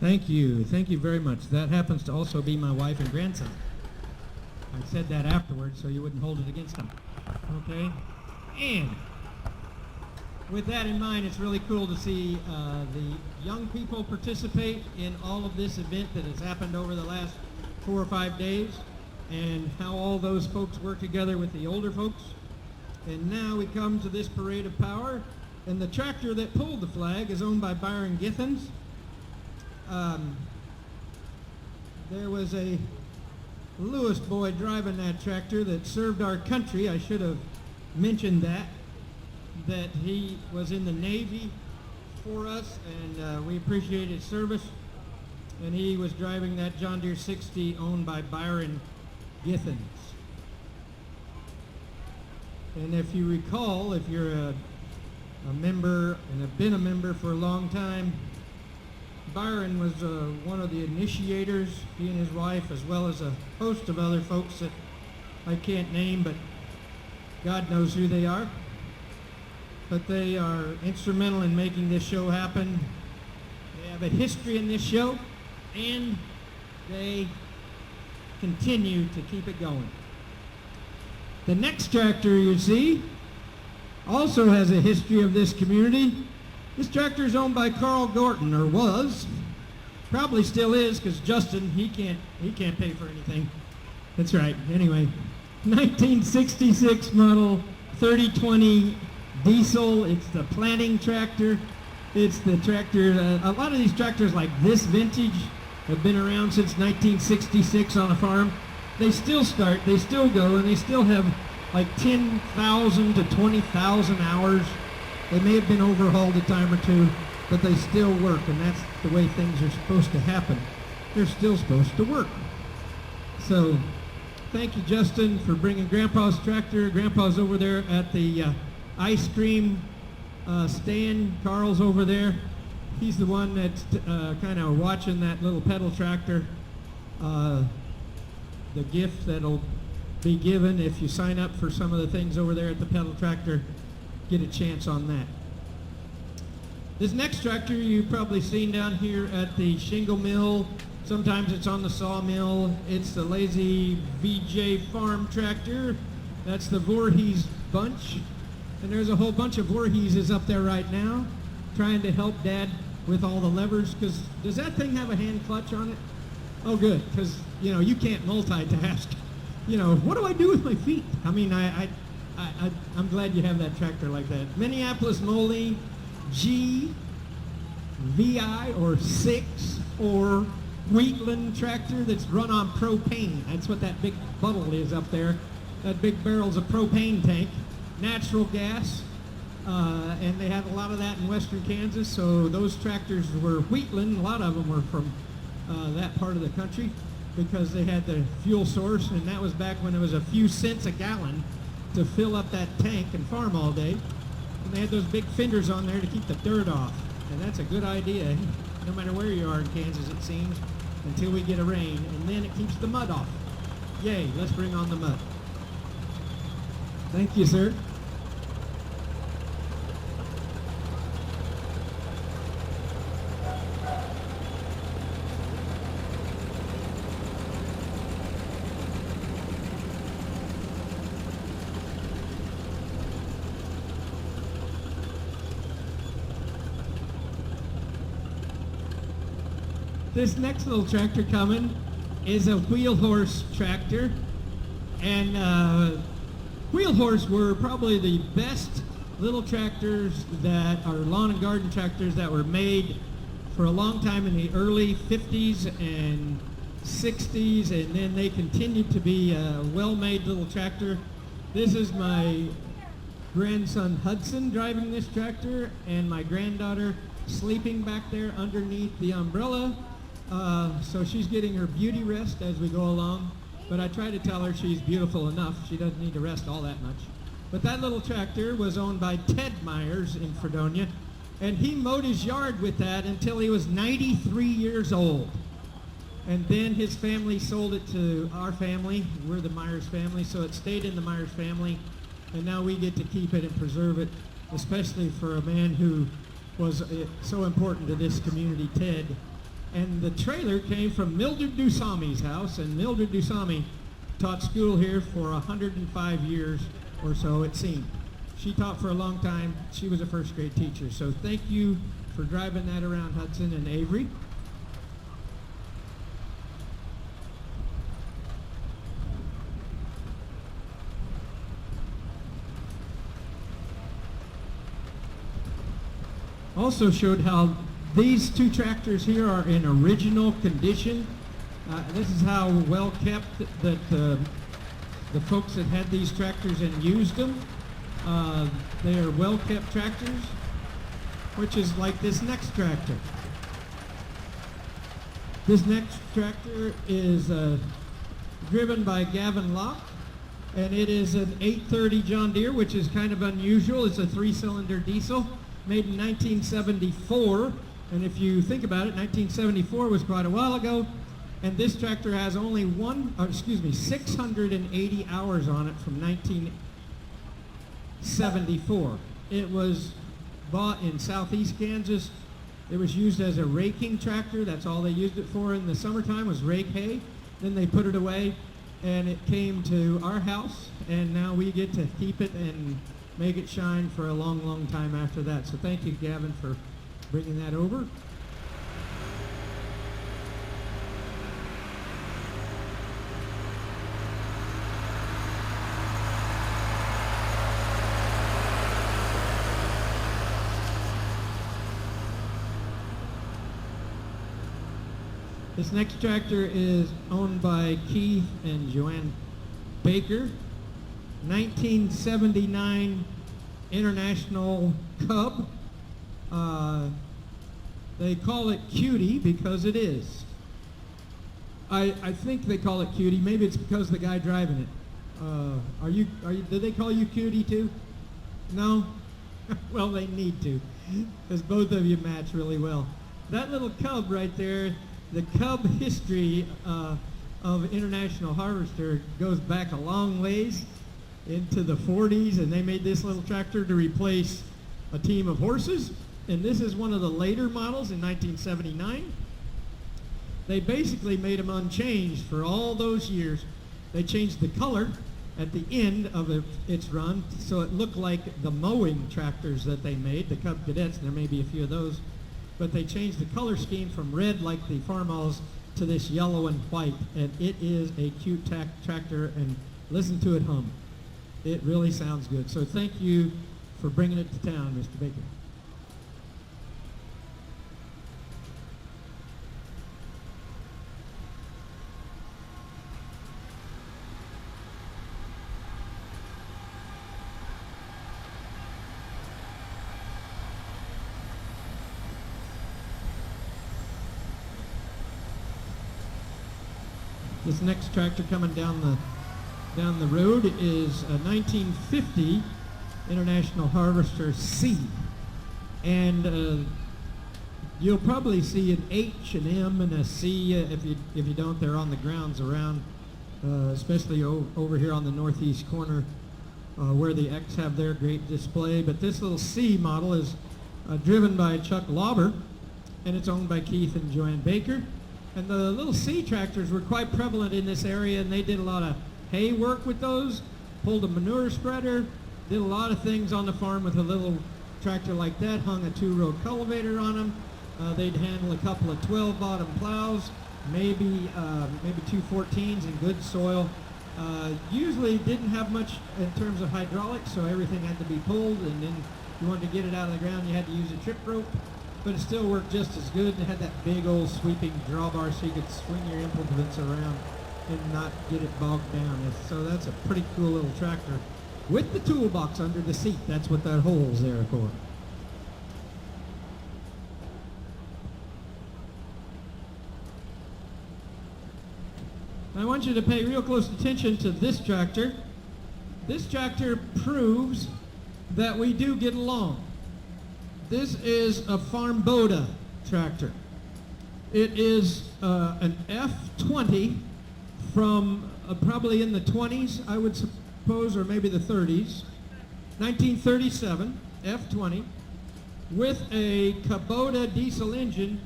Thank you. Thank you very much. That happens to also be my wife and grandson. I said that afterwards so you wouldn't hold it against them. Okay? And with that in mind, it's really cool to see the young people participate in all of this event that has happened over the last 4 or 5 days, and how all those folks work together with the older folks. And now we come to this parade of power, and the tractor that pulled the flag is owned by Byron Githens. There was a Lewis boy driving that tractor that served our country. I should have mentioned that he was in the Navy for us, and we appreciate his service. And he was driving that John Deere 60 owned by Byron Githens. And if you recall, if you're a member and have been a member for a long time, Byron was one of the initiators, he and his wife, as well as a host of other folks that I can't name, but God knows who they are. But they are instrumental in making this show happen. They have a history in this show, and they continue to keep it going. The next tractor you see also has a history of this community. This tractor is owned by Carl Gorton, or was. Probably still is, because Justin, he can't pay for anything. That's right. Anyway, 1966 model 3020 diesel. It's the planting tractor. It's the tractor, a lot of these tractors like this vintage have been around since 1966 on a farm. They still start, they still go, and they still have like 10,000 to 20,000 hours. They may have been overhauled a time or two, but they still work, and that's the way things are supposed to happen. They're still supposed to work. So thank you, Justin, for bringing Grandpa's tractor. Grandpa's over there at the ice cream stand. Carl's over there. He's the one that's kind of watching that little pedal tractor. The gift that'll be given if you sign up for some of the things over there at the pedal tractor, get a chance on that. This next tractor you've probably seen down here at the shingle mill. Sometimes it's on the sawmill. It's the Lazy VJ farm tractor. That's the Voorhees bunch. And there's a whole bunch of Voorheeses up there right now trying to help Dad with all the levers, because does that thing have a hand clutch on it? Oh, good, because, you know, you can't multitask. You know, what do I do with my feet? I mean, I'm glad you have that tractor like that. Minneapolis Moline G, VI, or 6, or Wheatland tractor that's run on propane. That's what that big bottle is up there. That big barrel's a propane tank. Natural gas, and they had a lot of that in western Kansas, so those tractors were Wheatland. A lot of them were from that part of the country because they had the fuel source, and that was back when it was a few cents a gallon to fill up that tank and farm all day. And they had those big fenders on there to keep the dirt off, and that's a good idea, no matter where you are in Kansas, it seems, until we get a rain, and then it keeps the mud off. Yay, let's bring on the mud. Thank you, sir. This next little tractor coming is a wheel horse tractor, and wheel horse were probably the best little tractors that are lawn and garden tractors that were made for a long time in the early 50s and 60s, and then they continued to be a well-made little tractor. This is my grandson Hudson driving this tractor, and my granddaughter sleeping back there underneath the umbrella. So she's getting her beauty rest as we go along, but I try to tell her she's beautiful enough. She doesn't need to rest all that much. But that little tractor was owned by Ted Myers in Fredonia, and he mowed his yard with that until he was 93 years old. And then his family sold it to our family. We're the Myers family, so it stayed in the Myers family, and now we get to keep it and preserve it, especially for a man who was so important to this community, Ted. And the trailer came from Mildred Dusami's house, and Mildred Dusami taught school here for 105 years or so, it seemed. She taught for a long time. She was a first grade teacher. So thank you for driving that around Hudson and Avery. Also showed how these two tractors here are in original condition. This is how well kept that the folks that had these tractors and used them. They are well kept tractors, which is like this next tractor. This next tractor is driven by Gavin Locke, and it is an 830 John Deere, which is kind of unusual. It's a 3-cylinder diesel made in 1974. And if you think about it, 1974 was quite a while ago, and this tractor has only 680 hours on it from 1974. It was bought in southeast Kansas. It was used as a raking tractor. That's all they used it for in the summertime, was rake hay. Then they put it away, and it came to our house, and now we get to keep it and make it shine for a long, long time after that. So thank you, Gavin, for bringing that over. This next tractor is owned by Keith and Joanne Baker. 1979 International Cub. They call it Cutie because it is. I think they call it Cutie. Maybe it's because the guy driving it. Did they call you Cutie too? No? Well, they need to, because both of you match really well. That little cub right there, the cub history of International Harvester goes back a long ways into the 40s, and they made this little tractor to replace a team of horses. And this is one of the later models in 1979. They basically made them unchanged for all those years. They changed the color at the end of its run, so it looked like the mowing tractors that they made, the Cub Cadets. There may be a few of those. But they changed the color scheme from red, like the farmhouse, to this yellow and white. And it is a cute tractor, and listen to it hum. It really sounds good. So thank you for bringing it to town, Mr. Baker. This next tractor coming down the road is a 1950 International Harvester C, and you'll probably see an H, an M, and a C. If you don't, they're on the grounds around, especially over here on the northeast corner where the X have their great display. But this little C model is driven by Chuck Lauber, and it's owned by Keith and Joanne Baker. And the little C tractors were quite prevalent in this area, and they did a lot of hay work with those, pulled a manure spreader, did a lot of things on the farm with a little tractor like that, hung a 2-row cultivator on them. They'd handle a couple of 12-bottom plows, maybe 2 14s in good soil. Usually didn't have much in terms of hydraulics, so everything had to be pulled, and then if you wanted to get it out of the ground, you had to use a trip rope. But it still worked just as good. It had that big old sweeping drawbar so you could swing your implements around and not get it bogged down. So that's a pretty cool little tractor with the toolbox under the seat. That's what that hole's there for. I want you to pay real close attention to this tractor. This tractor proves that we do get along. This is a Farmboda tractor. It is an F20 from probably in the 20s, I would suppose, or maybe the 30s. 1937 F20 with a Kubota diesel engine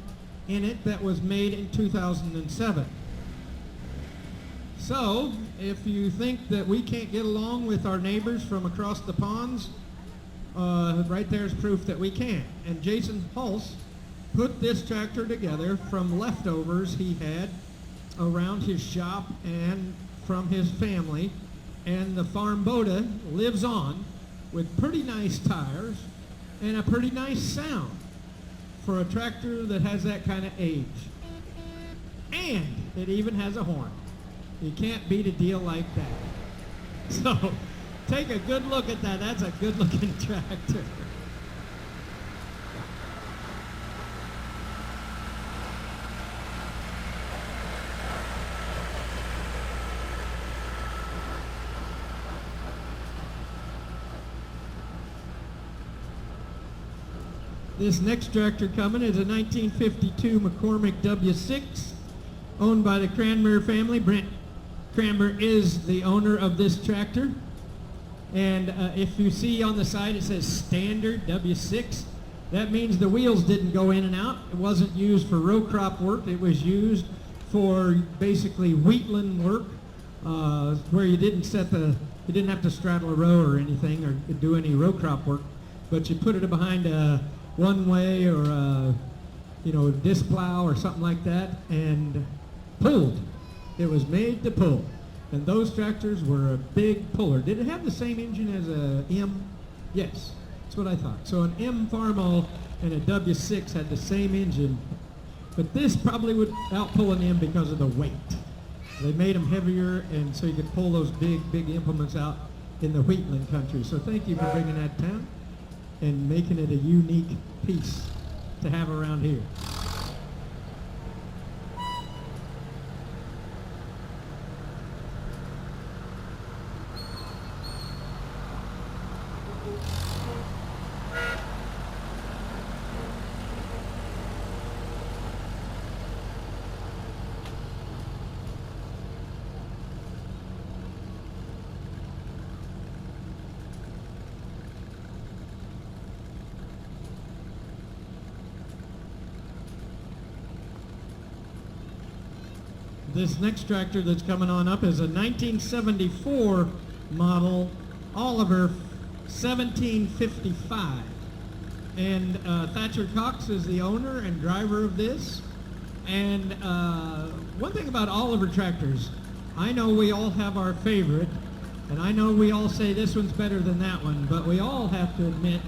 in it that was made in 2007. So, if you think that we can't get along with our neighbors from across the ponds, right there's proof that we can. And Jason Heiss put this tractor together from leftovers he had around his shop and from his family. And the Farm Boda lives on with pretty nice tires and a pretty nice sound for a tractor that has that kind of age. And it even has a horn. You can't beat a deal like that. So take a good look at that. That's a good looking tractor. This next tractor coming is a 1952 McCormick W6 owned by the Cranmer family. Brent Cranmer is the owner of this tractor. And if you see on the side it says standard W6, that means the wheels didn't go in and out. It wasn't used for row crop work. It was used for basically wheatland work, where you didn't have to straddle a row or anything or do any row crop work, but you put it behind a one-way or a disc plow or something like that and pulled. It was made to pull. And those tractors were a big puller. Did it have the same engine as a M? Yes, that's what I thought. So an M Farmall and a W6 had the same engine, but this probably would outpull an M because of the weight. They made them heavier, and so you could pull those big implements out in the wheatland country. So thank you for bringing that down and making it a unique piece to have around here. This next tractor that's coming on up is a 1974 model Oliver 1755. And Thatcher Cox is the owner and driver of this. And one thing about Oliver tractors, I know we all have our favorite, and I know we all say this one's better than that one, but we all have to admit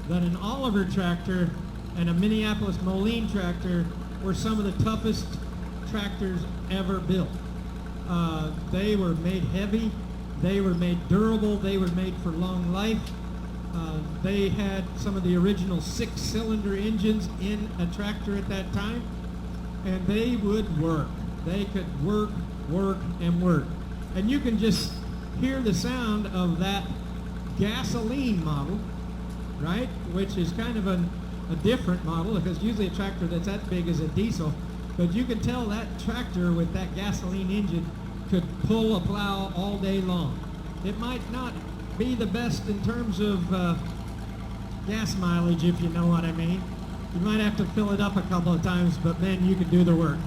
that an Oliver tractor and a Minneapolis Moline tractor were some of the toughest tractors ever built. They were made heavy, they were made durable, they were made for long life. They had some of the original 6-cylinder engines in a tractor at that time, and they would work. They could work, and work. And you can just hear the sound of that gasoline model, right? Which is kind of a different model, because usually a tractor that's that big is a diesel. But you can tell that tractor with that gasoline engine could pull a plow all day long. It might not be the best in terms of gas mileage, if you know what I mean. You might have to fill it up a couple of times, but man, you could do the work.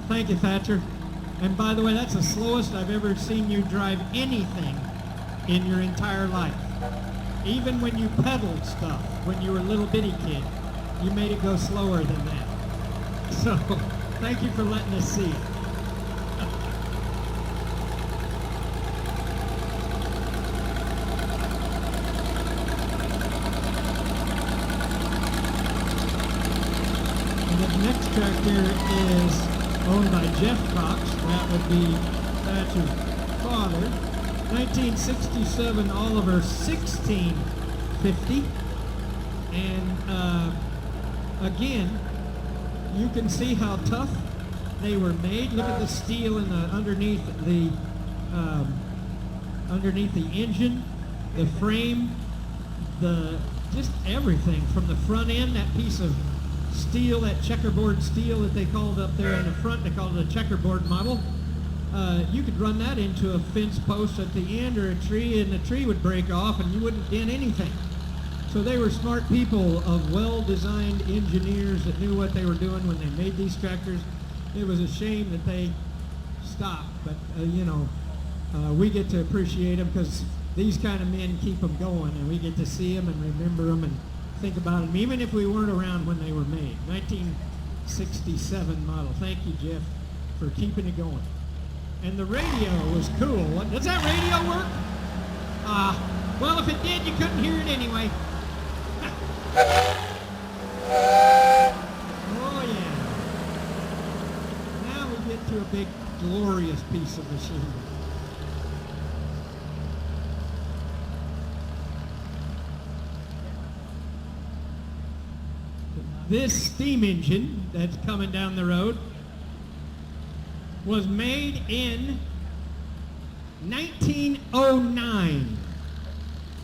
Thank you, Thatcher. And by the way, that's the slowest I've ever seen you drive anything in your entire life. Even when you pedaled stuff, when you were a little bitty kid, you made it go slower than that. So, thank you for letting us see it. And the next tractor is owned by Jeff Cox. That would be Thatcher's father. 1967 Oliver 1650. And again, you can see how tough they were made. Look at the steel in the underneath the engine, the frame, just everything from the front end. That piece of steel, that checkerboard steel that they called up there in the front, they called it a checkerboard model. You could run that into a fence post at the end or a tree, and the tree would break off, and you wouldn't dent anything. So they were smart people of well-designed engineers that knew what they were doing when they made these tractors. It was a shame that they stopped, but we get to appreciate them because these kind of men keep them going, and we get to see them and remember them and think about them, even if we weren't around when they were made. 1967 model. Thank you, Jeff, for keeping it going. And the radio was cool. Does that radio work? Well, if it did, you couldn't hear it anyway. Oh, yeah. Now we get to a big, glorious piece of machinery. This steam engine that's coming down the road was made in 1909.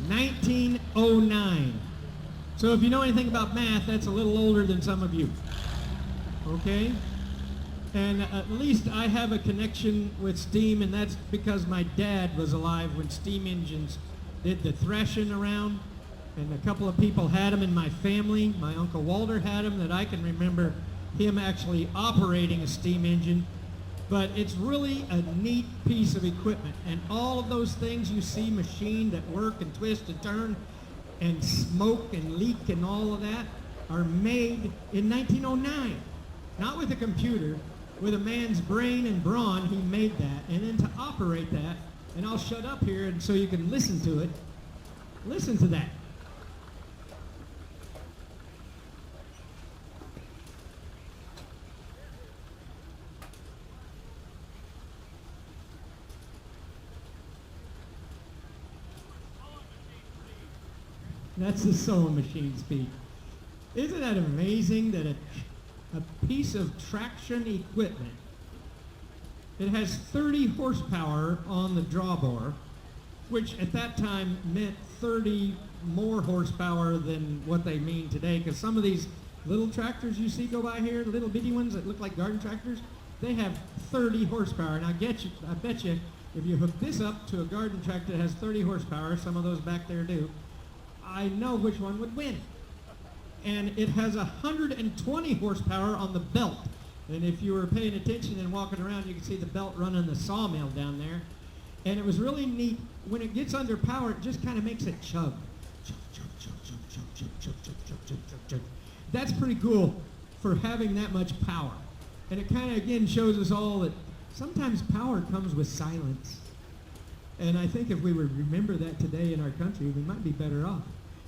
1909. So if you know anything about math, that's a little older than some of you. Okay? And at least I have a connection with steam, and that's because my dad was alive when steam engines did the threshing around. And a couple of people had them in my family. My Uncle Walter had them that I can remember him actually operating a steam engine. But it's really a neat piece of equipment. And all of those things you see machined that work and twist and turn and smoke and leak and all of that are made in 1909. Not with a computer, with a man's brain and brawn. He made that. And then to operate that, and I'll shut up here and so you can listen to it. Listen to that. That's the sewing machine speed. Isn't that amazing that a piece of traction equipment, it has 30 horsepower on the drawbar, which at that time meant 30 more horsepower than what they mean today, because some of these little tractors you see go by here, the little bitty ones that look like garden tractors, they have 30 horsepower. And I bet you, if you hook this up to a garden tractor that has 30 horsepower, some of those back there do, I know which one would win. And it has 120 horsepower on the belt. And if you were paying attention and walking around, you can see the belt running the sawmill down there. And it was really neat. When it gets under power, it just kind of makes it chug. Chug, chug, chug, chug, chug, chug, chug, chug, chug, chug, chug, chug. That's pretty cool for having that much power. And it kind of, again, shows us all that sometimes power comes with silence. And I think if we would remember that today in our country, we might be better off.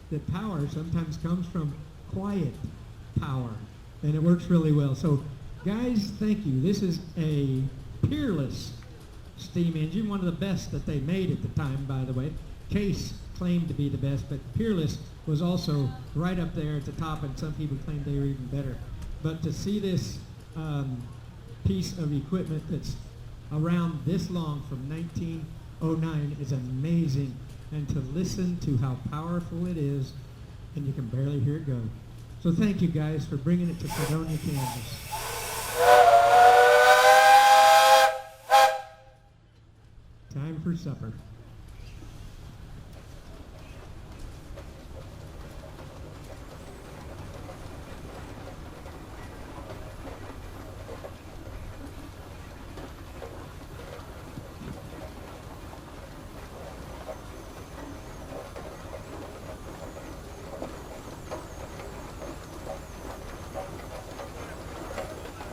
That power sometimes comes from quiet power, and it works really well. So, guys, thank you. This is a Peerless steam engine, one of the best that they made at the time, by the way. Case claimed to be the best, but Peerless was also right up there at the top, and some people claimed they were even better. But to see this piece of equipment that's around this long from 1909 is amazing. And to listen to how powerful it is, and you can barely hear it go. So thank you guys for bringing it to Fredonia, Kansas. Time for supper.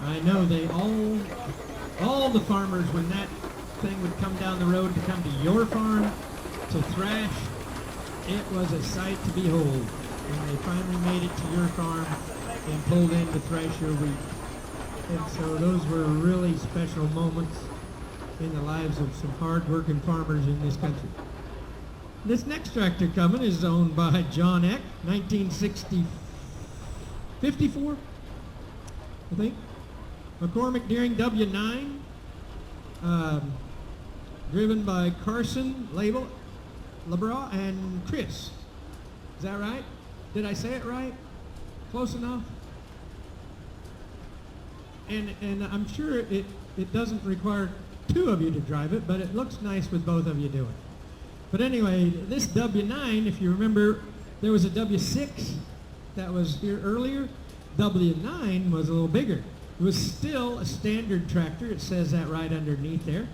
I know all the farmers, when that thing would come down the road to come to your farm to thrash, it was a sight to behold when they finally made it to your farm and pulled in to thrash your wheat. And so those were really special moments in the lives of some hard-working farmers in this country. This next tractor coming is owned by John Eck, 54, I think. McCormick Deering W9, driven by Carson, LeBra, and Chris. Is that right? Did I say it right? Close enough? And I'm sure it doesn't require two of you to drive it, but it looks nice with both of you doing it. But anyway, this W9, if you remember, There was a W6 that was here earlier. W9 was a little bigger. It was still a standard tractor. It says that right underneath there.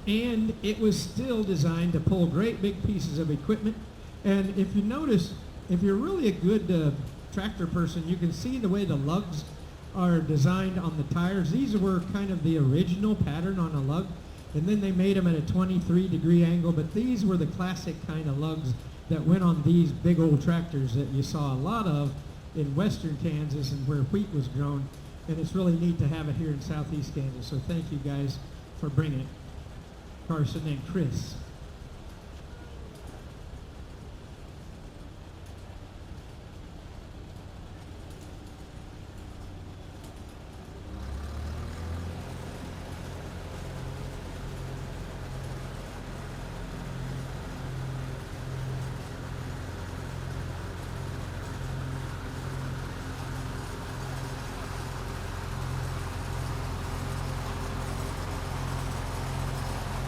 And it was still designed to pull great big pieces of equipment. And if you notice, if you're really a good tractor person, you can see the way the lugs are designed on the tires. These were kind of the original pattern on a lug, and then they made them at a 23-degree angle, but these were the classic kind of lugs that went on these big old tractors that you saw a lot of in western Kansas and where wheat was grown, and it's really neat to have it here in southeast Kansas. So thank you guys for bringing it, Carson and Chris.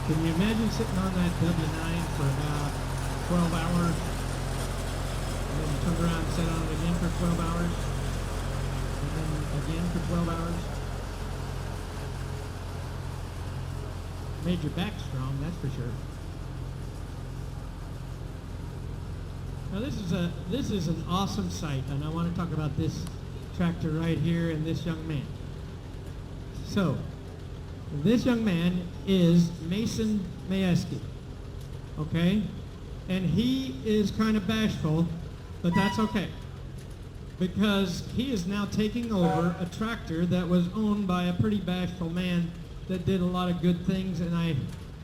Can you imagine sitting on that W9 for about 12 hours, and then you turn around and sit on it again for 12 hours, and then again for 12 hours? Made your back strong, that's for sure. Now this is an awesome sight, and I want to talk about this tractor right here and this young man. So, this young man is Mason Mayeski, okay? And he is kind of bashful, but that's okay, because he is now taking over a tractor that was owned by a pretty bashful man that did a lot of good things, and I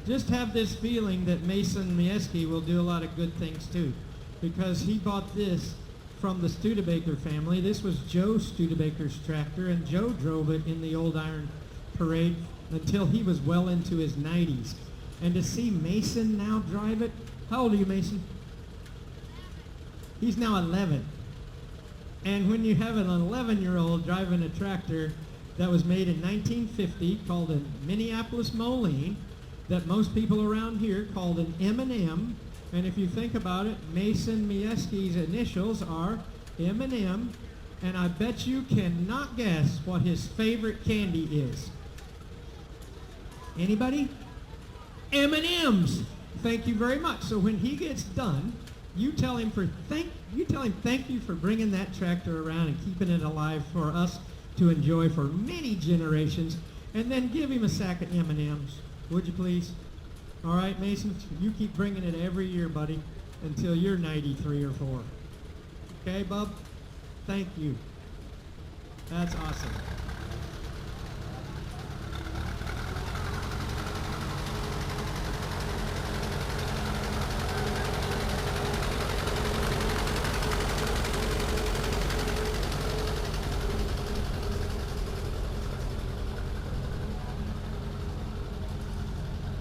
just have this feeling that Mason Mayeski will do a lot of good things too, because he bought this from the Studebaker family. This was Joe Studebaker's tractor, and Joe drove it in the old iron parade until he was well into his 90s. And to see Mason now drive it, how old are you, Mason? He's now 11. And when you have an 11-year-old driving a tractor that was made in 1950 called a Minneapolis Moline, that most people around here called an M&M, and if you think about it, Mason Mayeski's initials are M&M, and I bet you cannot guess what his favorite candy is. Anybody? M&Ms. Thank you very much. So when he gets done, you tell him thank you for bringing that tractor around and keeping it alive for us to enjoy for many generations, and then give him a sack of M&Ms. Would you please? All right, Mason, you keep bringing it every year, buddy, until you're 93 or 4. Okay, bub? Thank you. That's awesome.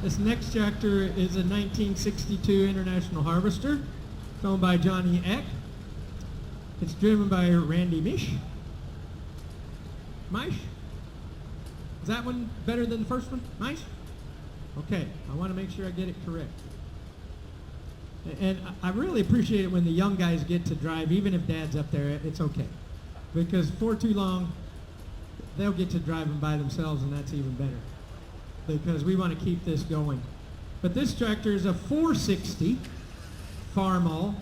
This next tractor is a 1962 International Harvester, owned by Johnny Eck. It's driven by Randy Mish. Mish? Is that one better than the first one? Mish? Okay, I want to make sure I get it correct. And I really appreciate it when the young guys get to drive, even if Dad's up there, it's okay. Because for too long, they'll get to drive them by themselves, and that's even better, because we want to keep this going. But this tractor is a 460 Farmall,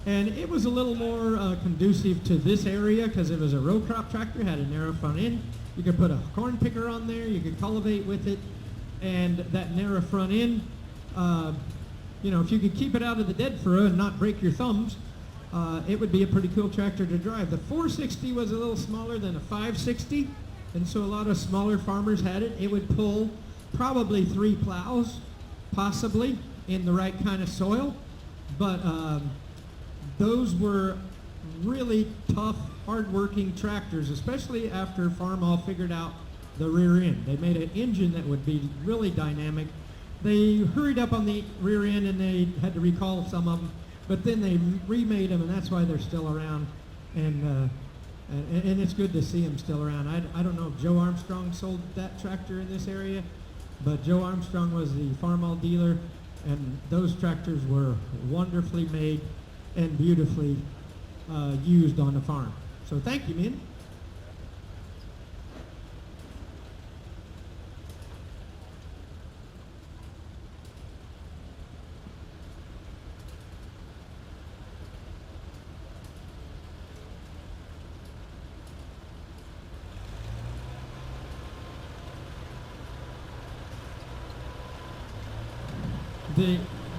and it was a little more conducive to this area because it was a row crop tractor, had a narrow front end. You could put a corn picker on there, you could cultivate with it, and that narrow front end, if you could keep it out of the dead furrow and not break your thumbs, it would be a pretty cool tractor to drive. The 460 was a little smaller than a 560, and so a lot of smaller farmers had it. It would pull probably 3 plows, possibly, in the right kind of soil. But those were really tough, hard-working tractors, especially after Farmall figured out the rear end. They made an engine that would be really dynamic. They hurried up on the rear end, and they had to recall some of them, but then they remade them, and that's why they're still around. And it's good to see them still around. I don't know if Joe Armstrong sold that tractor in this area, but Joe Armstrong was the Farmall dealer, and those tractors were wonderfully made. and beautifully used on the farm. So thank you, men.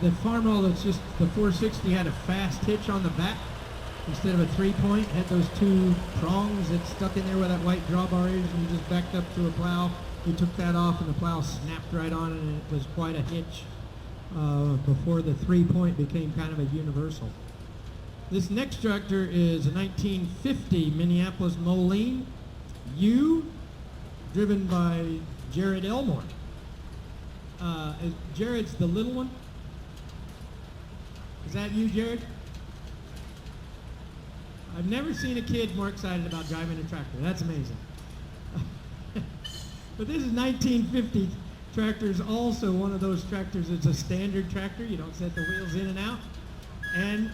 The farmall that's just the 460 had a fast hitch on the back instead of a 3-point. Had those two prongs that stuck in there where that white drawbar is, and you just backed up to a plow. You took that off and the plow snapped right on it, and it was quite a hitch before the 3-point became kind of a universal. This next tractor is a 1950 Minneapolis Moline U, driven by Jared Elmore. Jared's the little one. Is that you, Jared? I've never seen a kid more excited about driving a tractor. That's amazing. But this is 1950 tractor. Is also one of those tractors. It's a standard tractor. You don't set the wheels in and out. And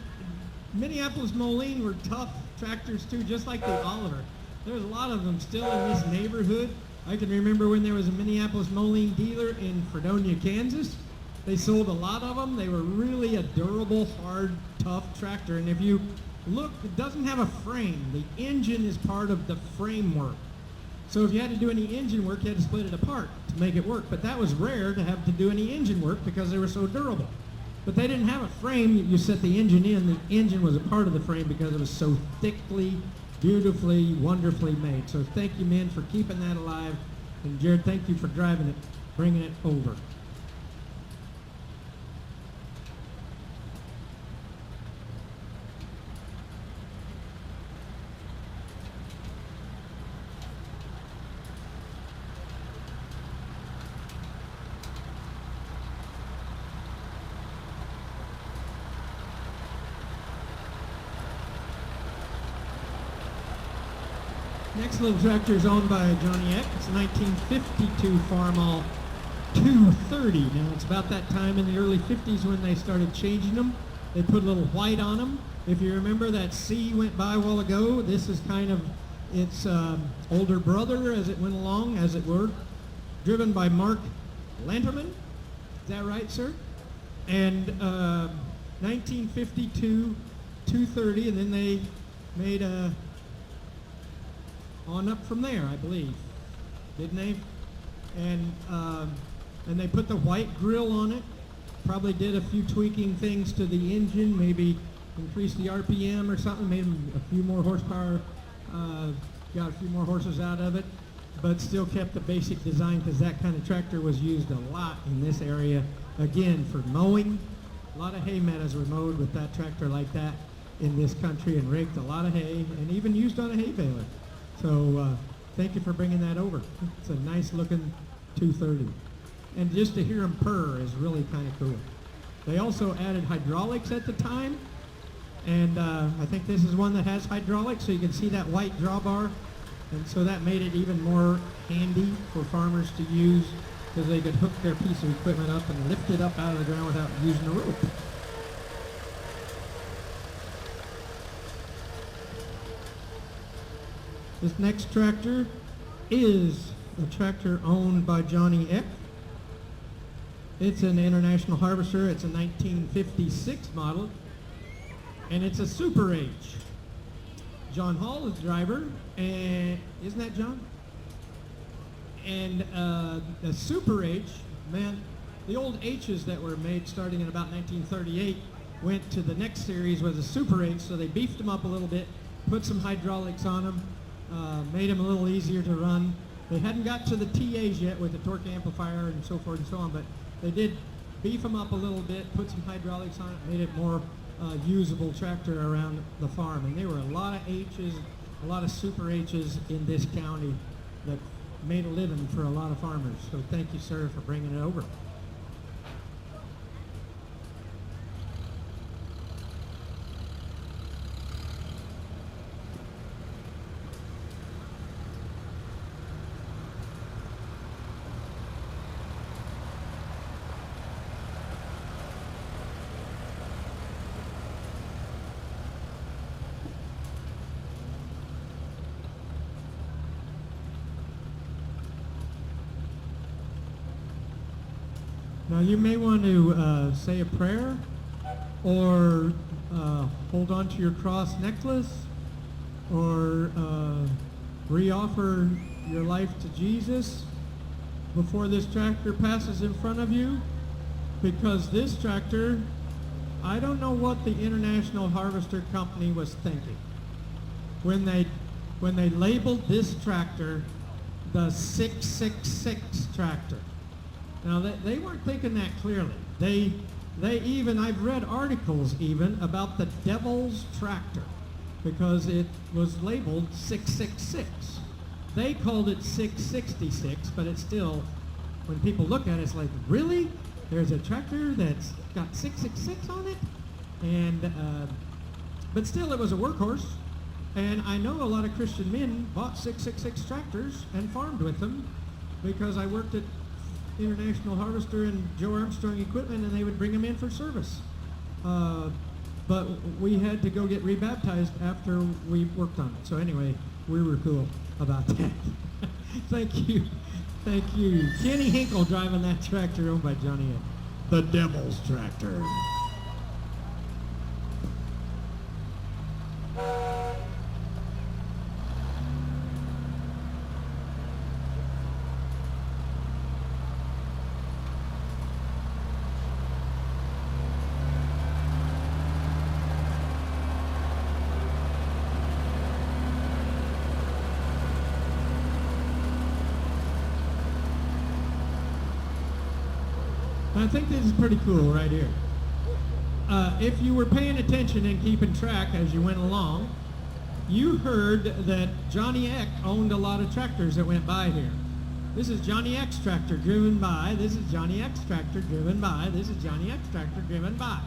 Minneapolis Moline were tough tractors too, just like the Oliver. There's a lot of them still in this neighborhood. I can remember when there was a Minneapolis Moline dealer in Fredonia, Kansas. They sold a lot of them. They were really a durable, hard, tough tractor. And if you look, it doesn't have a frame. The engine is part of the framework. So if you had to do any engine work, you had to split it apart to make it work. But that was rare to have to do any engine work because they were so durable. But they didn't have a frame. You set the engine in. The engine was a part of the frame because it was so thickly, beautifully, wonderfully made. So thank you, men, for keeping that alive. And Jared, thank you for driving it, bringing it over. Next little tractor is owned by Johnny Eck. It's a 1952 Farmall 230. Now it's about that time in the early 50s when they started changing them. They put a little white on them. If you remember that C went by a while ago, this is kind of its older brother as it went along, as it were. Driven by Mark Lanterman. Is that right, sir? And 1952 230, and then they made a on up from there, I believe, didn't they? And they put the white grill on it. Probably did a few tweaking things to the engine, maybe increased the RPM or something, made them a few more horsepower, got a few more horses out of it, but still kept the basic design because that kind of tractor was used a lot in this area. Again, for mowing, a lot of hay meadows were mowed with that tractor like that in this country, and raked a lot of hay, and even used on a hay baler. So thank you for bringing that over. It's a nice looking 230. And just to hear them purr is really kind of cool. They also added hydraulics at the time. And I think this is one that has hydraulics, so you can see that white drawbar. And so that made it even more handy for farmers to use because they could hook their piece of equipment up and lift it up out of the ground without using a rope. This next tractor is a tractor owned by Johnny Eck. It's an International Harvester. It's a 1956 model, and it's a Super H. John Hall is the driver, and isn't that John? And the Super H, man, the old H's that were made starting in about 1938 went to the next series was a Super H, so they beefed them up a little bit, put some hydraulics on them, made them a little easier to run. They hadn't got to the TAs yet with the torque amplifier and so forth and so on, but they did beef them up a little bit, put some hydraulics on it, made it more usable tractor around the farm. And there were a lot of H's, a lot of Super H's in this county that made a living for a lot of farmers. So thank you, sir, for bringing it over. Now you may want to say a prayer or hold on to your cross necklace or re-offer your life to Jesus before this tractor passes in front of you, because this tractor, I don't know what the International Harvester Company was thinking when they labeled this tractor the 666 tractor. Now they weren't thinking that clearly. They even, I've read articles even about the devil's tractor because it was labeled 666. They called it 666, but it's still, when people look at it, it's like, really? There's a tractor that's got 666 on it? And, but still it was a workhorse. And I know a lot of Christian men bought 666 tractors and farmed with them because I worked at International Harvester and Joe Armstrong Equipment, and they would bring them in for service. But we had to go get rebaptized after we worked on it. So anyway, we were cool about that. Thank you. Thank you. Kenny Hinkle driving that tractor owned by Johnny Ed. The Devil's Tractor. I think this is pretty cool right here. If you were paying attention and keeping track as you went along, you heard that Johnny Eck owned a lot of tractors that went by here. This is Johnny Eck's tractor driven by. This is Johnny Eck's tractor driven by. This is Johnny Eck's tractor driven by.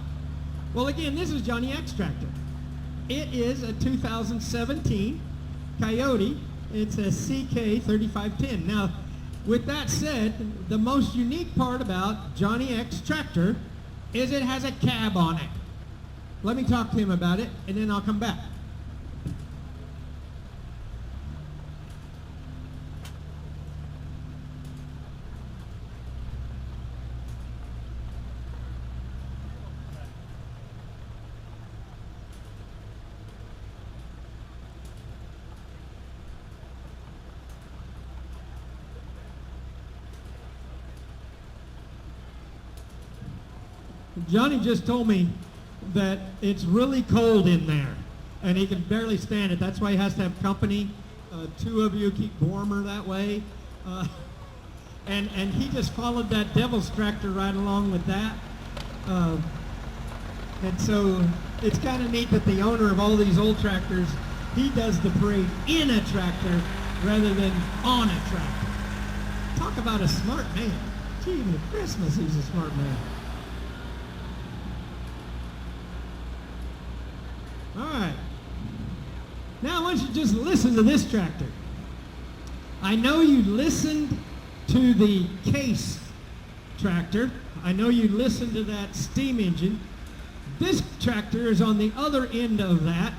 Well, again, this is Johnny Eck's tractor. It is a 2017 Coyote. It's a CK3510. Now, with that said, the most unique part about Johnny Eck's tractor is it has a cab on it. Let me talk to him about it, and then I'll come back. Johnny just told me that it's really cold in there, and he can barely stand it. That's why he has to have company. Two of you keep warmer that way. And he just followed that devil's tractor right along with that. And so it's kind of neat that the owner of all these old tractors, he does the parade in a tractor rather than on a tractor. Talk about a smart man. Gee, at Christmas, he's a smart man. All right. Now I want you to just listen to this tractor. I know you listened to the Case tractor. I know you listened to that steam engine. This tractor is on the other end of that.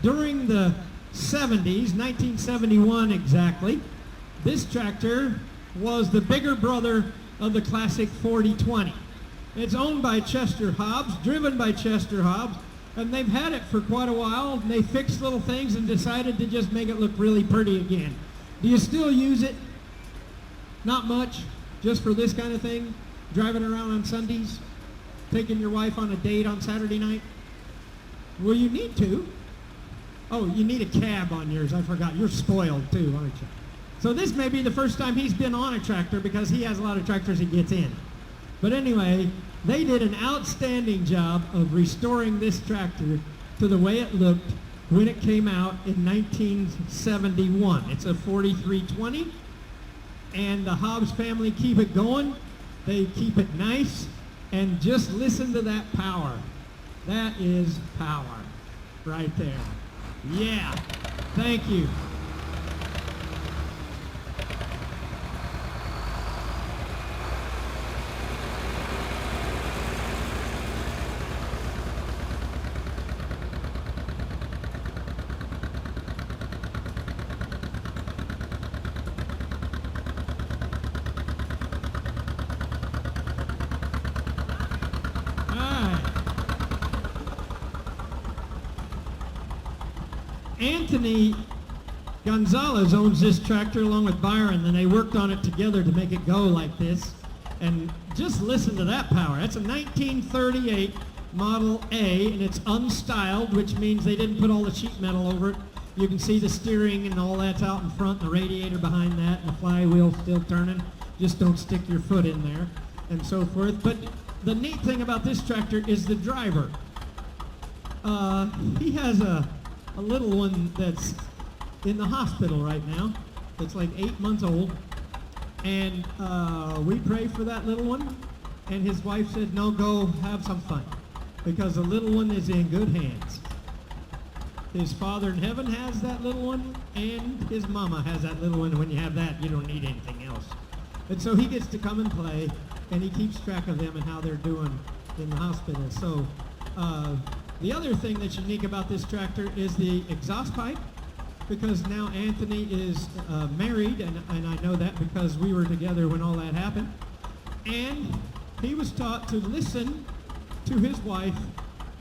During the 70s, 1971 exactly, this tractor was the bigger brother of the classic 4020. It's owned by Chester Hobbs, driven by Chester Hobbs. And they've had it for quite a while, and they fixed little things and decided to just make it look really pretty again. Do you still use it? Not much, just for this kind of thing? Driving around on Sundays? Taking your wife on a date on Saturday night? Well, you need to. Oh, you need a cab on yours, I forgot. You're spoiled too, aren't you? So this may be the first time he's been on a tractor because he has a lot of tractors he gets in. But anyway, they did an outstanding job of restoring this tractor to the way it looked when it came out in 1971. It's a 4320, and the Hobbs family keep it going. They keep it nice, and just listen to that power. That is power right there. Yeah, thank you. Anthony Gonzalez owns this tractor along with Byron, and they worked on it together to make it go like this. And just listen to that power. That's a 1938 Model A, and it's unstyled, which means they didn't put all the sheet metal over it. You can see the steering and all that's out in front, and the radiator behind that, and the flywheel still turning. Just don't stick your foot in there, and so forth. But the neat thing about this tractor is the driver. He has a little one that's in the hospital right now. It's like 8 months old. And we pray for that little one. And his wife said, no, go have some fun. Because the little one is in good hands. His Father in heaven has that little one, and his mama has that little one. When you have that, you don't need anything else. And so he gets to come and play, and he keeps track of them and how they're doing in the hospital. So the other thing that's unique about this tractor is the exhaust pipe, because now Anthony is married, and I know that because we were together when all that happened. And he was taught to listen to his wife,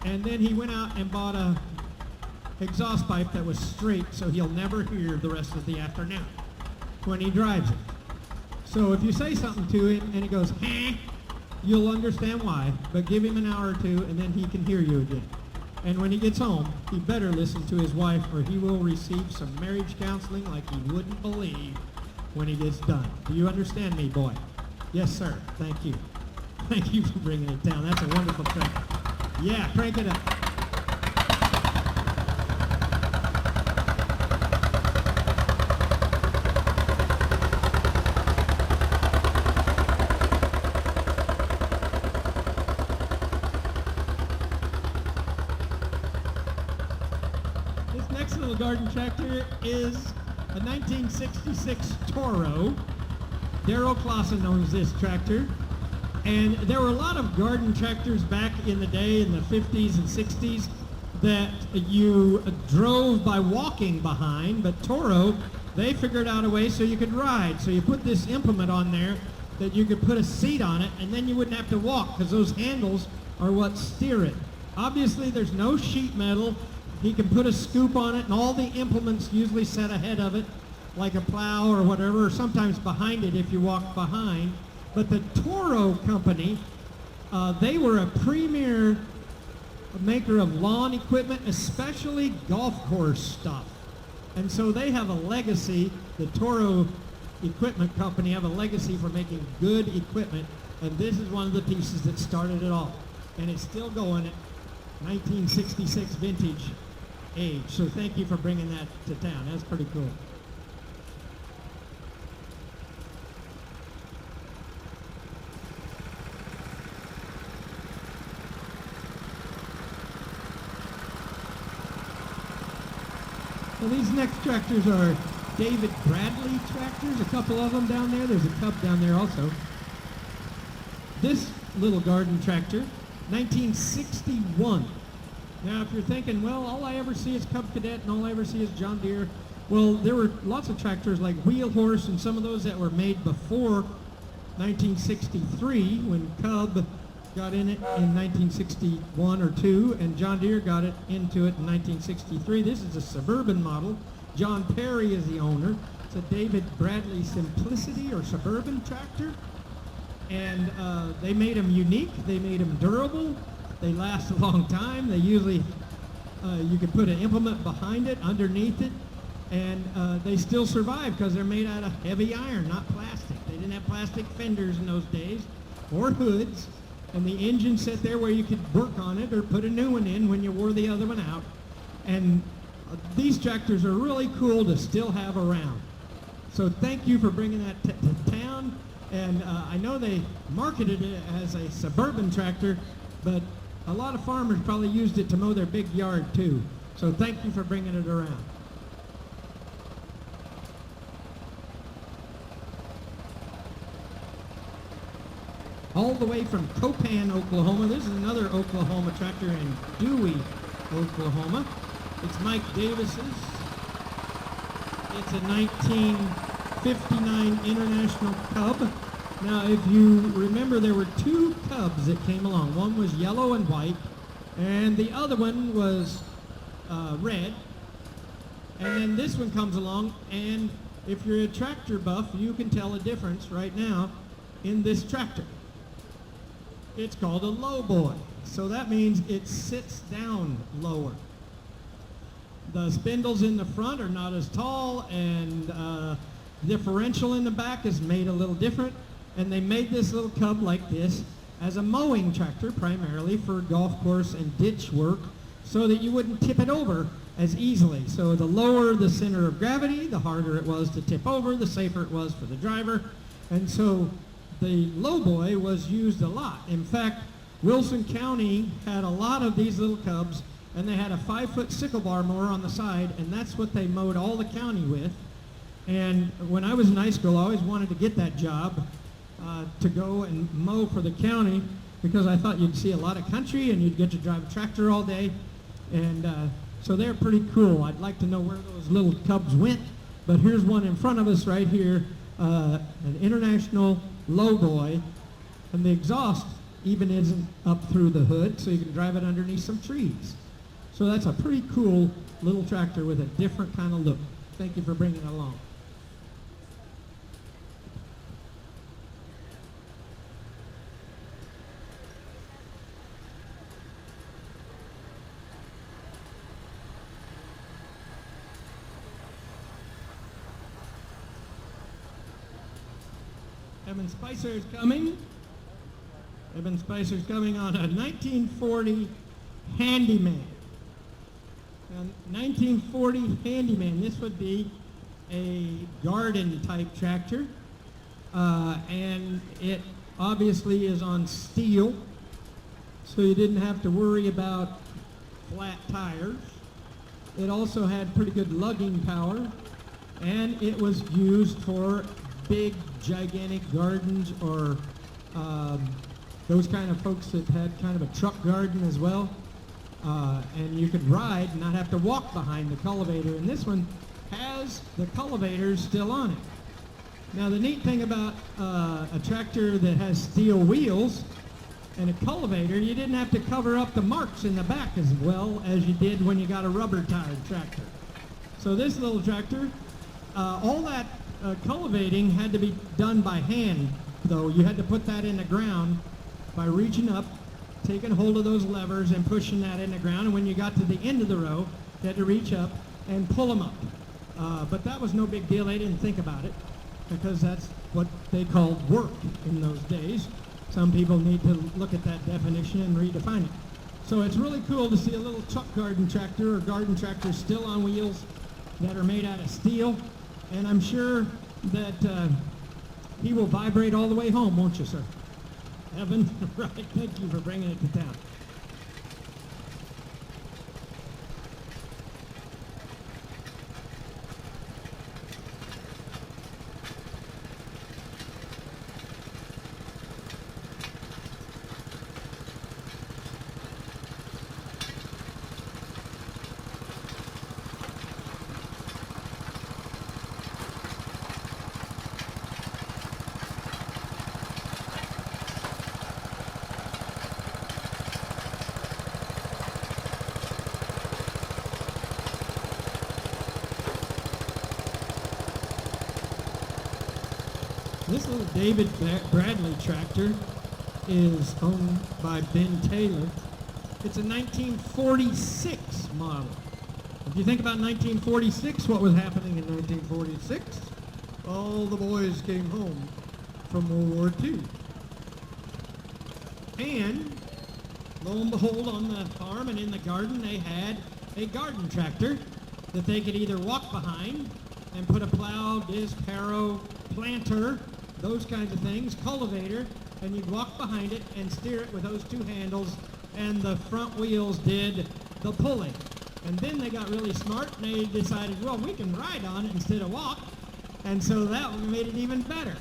and then he went out and bought a exhaust pipe that was straight, so he'll never hear the rest of the afternoon when he drives it. So if you say something to him and he goes, "Huh," you'll understand why, but give him an hour or two and then he can hear you again. And when he gets home, he better listen to his wife, or he will receive some marriage counseling like he wouldn't believe when he gets done. Do you understand me, boy? Yes, sir. Thank you. Thank you for bringing it down. That's a wonderful tractor. Yeah, crank it up. Garden tractor is a 1966 Toro. Darrell Clausen owns this tractor. And there were a lot of garden tractors back in the day, in the 50s and 60s, that you drove by walking behind, but Toro, they figured out a way so you could ride. So you put this implement on there that you could put a seat on it, and then you wouldn't have to walk, because those handles are what steer it. Obviously, there's no sheet metal. He can put a scoop on it, and all the implements usually set ahead of it, like a plow or whatever, or sometimes behind it if you walk behind. But the Toro company, they were a premier maker of lawn equipment, especially golf course stuff. And so they have a legacy, the Toro Equipment Company have a legacy for making good equipment, and this is one of the pieces that started it all. And it's still going at 1966 vintage age. So thank you for bringing that to town. That's pretty cool. Well, these next tractors are David Bradley tractors, a couple of them down there. There's a Cub down there also. This little garden tractor, 1961. Now, if you're thinking, well, all I ever see is Cub Cadet and all I ever see is John Deere, well, there were lots of tractors like Wheel Horse and some of those that were made before 1963 when Cub got in it in 1961 or 2, and John Deere got it into it in 1963. This is a Suburban model. John Perry is the owner. It's a David Bradley Simplicity or Suburban tractor. And they made them unique. They made them durable. They last a long time. They usually, you could put an implement behind it, underneath it, and they still survive because they're made out of heavy iron, not plastic. They didn't have plastic fenders in those days or hoods. And the engine sat there where you could work on it or put a new one in when you wore the other one out. And these tractors are really cool to still have around. So thank you for bringing that to town. And I know they marketed it as a suburban tractor, but a lot of farmers probably used it to mow their big yard too. So thank you for bringing it around. All the way from Copan, Oklahoma. This is another Oklahoma tractor in Dewey, Oklahoma. It's Mike Davis's. It's a 1959 International Cub. Now, if you remember, there were two Cubs that came along. One was yellow and white, and the other one was red. And then this one comes along, and if you're a tractor buff, you can tell a difference right now in this tractor. It's called a Lowboy. So that means it sits down lower. The spindles in the front are not as tall, and differential in the back is made a little different. And they made this little cub like this as a mowing tractor, primarily for golf course and ditch work, so that you wouldn't tip it over as easily. So the lower the center of gravity, the harder it was to tip over, the safer it was for the driver. And so the Lowboy was used a lot. In fact, Wilson County had a lot of these little cubs, and they had a 5-foot sickle bar mower on the side, and that's what they mowed all the county with. And when I was in high school, I always wanted to get that job to go and mow for the county, because I thought you'd see a lot of country and you'd get to drive a tractor all day. And so they're pretty cool. I'd like to know where those little cubs went, but here's one in front of us right here, an International Lowboy, and the exhaust even isn't up through the hood, so you can drive it underneath some trees. So that's a pretty cool little tractor with a different kind of look. Thank you for bringing it along. Evan Spicer's coming. Evan Spicer's coming on a 1940 Handyman. Now, 1940 Handyman, this would be a garden type tractor, and it obviously is on steel, so you didn't have to worry about flat tires. It also had pretty good lugging power, and it was used for big, gigantic gardens, or those kind of folks that had kind of a truck garden as well. And you could ride and not have to walk behind the cultivator. And this one has the cultivators still on it. Now the neat thing about a tractor that has steel wheels and a cultivator, you didn't have to cover up the marks in the back as well as you did when you got a rubber-tired tractor. So this little tractor, all that cultivating had to be done by hand, though. You had to put that in the ground by reaching up, taking hold of those levers and pushing that in the ground, and when you got to the end of the row, you had to reach up and pull them up. But that was no big deal. They didn't think about it, because that's what they called work in those days. Some people need to look at that definition and redefine it. So it's really cool to see a little truck garden tractor or garden tractor still on wheels that are made out of steel. And I'm sure that he will vibrate all the way home, won't you, sir? Evan, right, thank you for bringing it to town. This little David Bradley tractor is owned by Ben Taylor. It's a 1946 model. If you think about 1946, what was happening in 1946? All the boys came home from World War II. And lo and behold, on the farm and in the garden, they had a garden tractor that they could either walk behind and put a plow, disc, harrow, planter, those kinds of things, cultivator, and you'd walk behind it and steer it with those two handles, and the front wheels did the pulling. And then they got really smart, and they decided, well, we can ride on it instead of walk, and so that made it even better.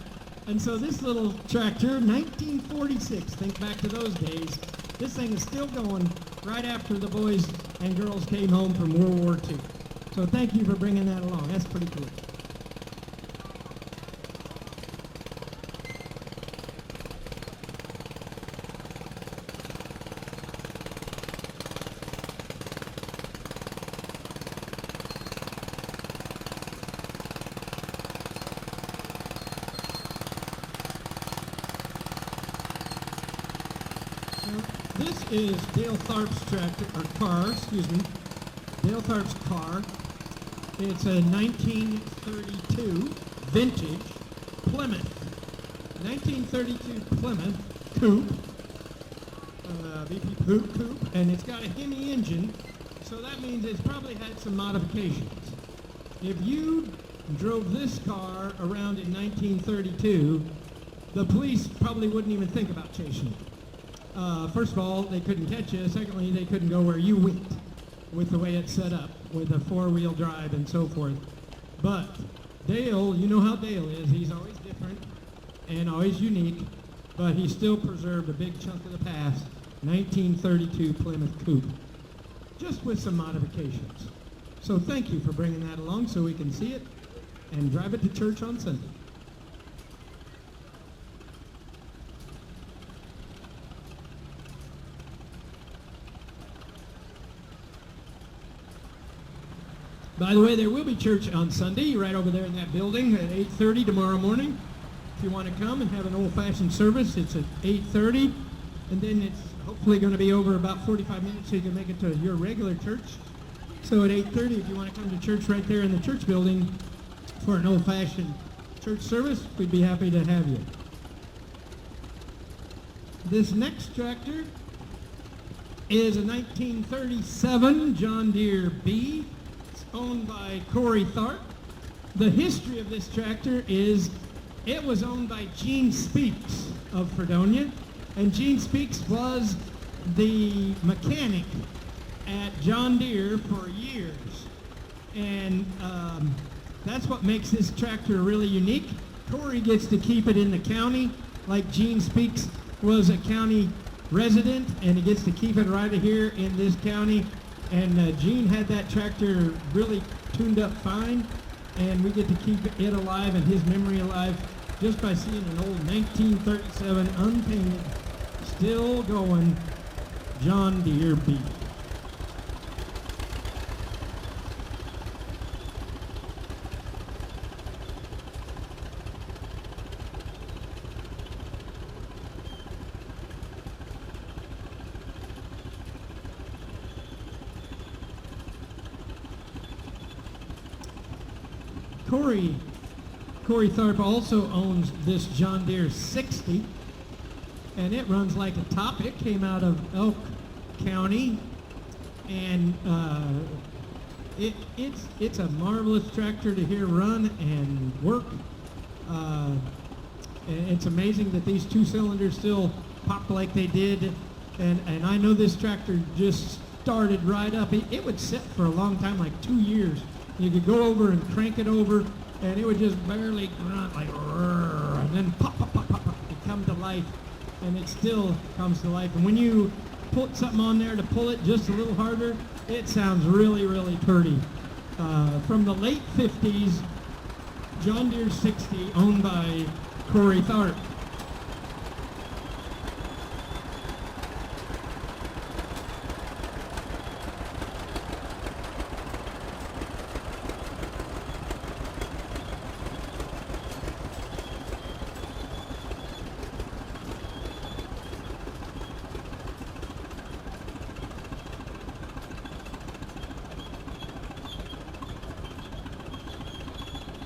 And so this little tractor, 1946, think back to those days, this thing is still going right after the boys and girls came home from World War II. So thank you for bringing that along. That's pretty cool. is Dale Tharp's car. Dale Tharp's car. It's a 1932 vintage Plymouth. 1932 Plymouth Coupe. VP Coupe, and it's got a Hemi engine, so that means it's probably had some modifications. If you drove this car around in 1932, the police probably wouldn't even think about chasing you. First of all, they couldn't catch you. Secondly, they couldn't go where you went with the way it's set up, with a four-wheel drive and so forth. But Dale, you know how Dale is. He's always different and always unique, but he still preserved a big chunk of the past. 1932 Plymouth Coupe, just with some modifications. So thank you for bringing that along so we can see it and drive it to church on Sunday. By the way, there will be church on Sunday right over there in that building at 8:30 tomorrow morning. If you want to come and have an old-fashioned service, it's at 8:30, and then it's hopefully going to be over about 45 minutes so you can make it to your regular church. So at 8:30, if you want to come to church right there in the church building for an old-fashioned church service, we'd be happy to have you. This next tractor is a 1937 John Deere B. It's owned by Corey Tharp. The history of this tractor is it was owned by Gene Speaks of Fredonia. And Gene Speaks was the mechanic at John Deere for years. And that's what makes this tractor really unique. Corey gets to keep it in the county, like Gene Speaks was a county resident, and he gets to keep it right here in this county. And Gene had that tractor really tuned up fine, and we get to keep it alive and his memory alive just by seeing an old 1937 unpainted, still going John Deere B. Corey Tharp also owns this John Deere 60, and it runs like a top. It came out of Elk County, and it's a marvelous tractor to hear run and work. And it's amazing that these two cylinders still pop like they did, and I know this tractor just started right up. It would sit for a long time, like 2 years. You could go over and crank it over, and it would just barely grunt like, rrr, and then pop, pop, pop, pop, pop, it come to life, and it still comes to life. And when you put something on there to pull it just a little harder, it sounds really, really pretty. From the late 50s, John Deere 60, owned by Corey Tharp.